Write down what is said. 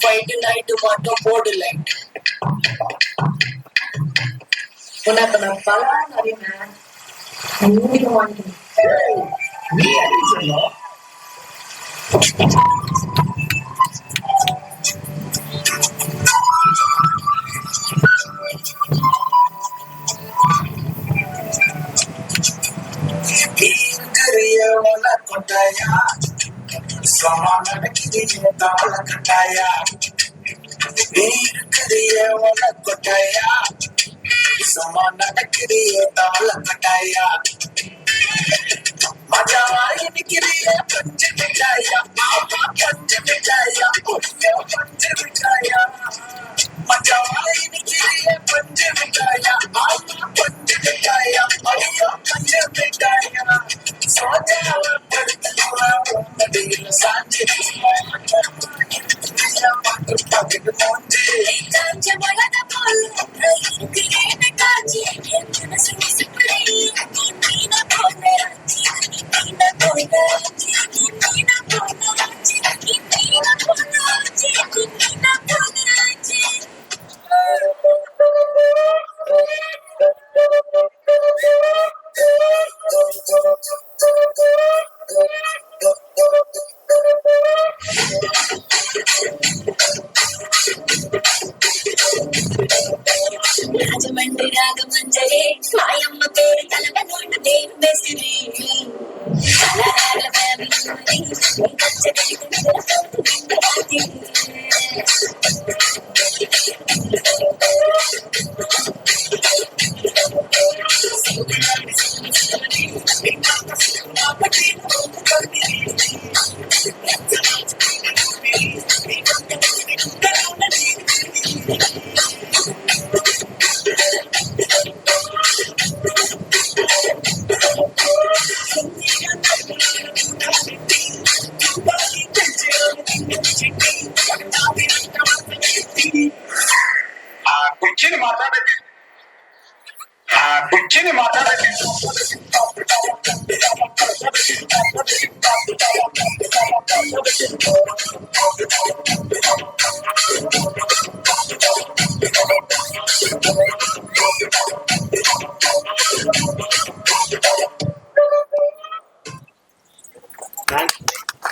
fight night மட்டும் போடு light உனக்கு நான் பலான் அறிவேன் நீ அறிவு சொல்லும் கொட்டாயா சமான தவள கட்டாயா நீருக்கிறிய உன கொட்டாயா சும்மா நடக்கிறிய தவள கட்டாயா மஜாவாய் நிக்கிறிய பஞ்ச மிட்டாயா ஆமா பஞ்ச மிட்டாயா கொஞ்சம் பஞ்ச மிட்டாயா மஜாவாய் நிக்கிறிய பஞ்ச மிட்டாயா ஆமா பஞ்ச மிட்டாயா ஐயோ பஞ்ச மிட்டாயா சோஜாவ படுத்துவா உன்னடியில சாஞ்சி பாக்கெட்டு போஞ்சு காஞ்ச மலத போல இருக்கிறேன் காஞ்சி என் மனசு விசுக்குறே மீன போல மீன போல மீன போல மீன போல மீன రాజమండ్రి రాగమంజరే మాయమ్మ పేరు కలవనోట దేని బెసిరి కలహాల ఫ్యామిలీ కచ్చడి कुछ नहीं माता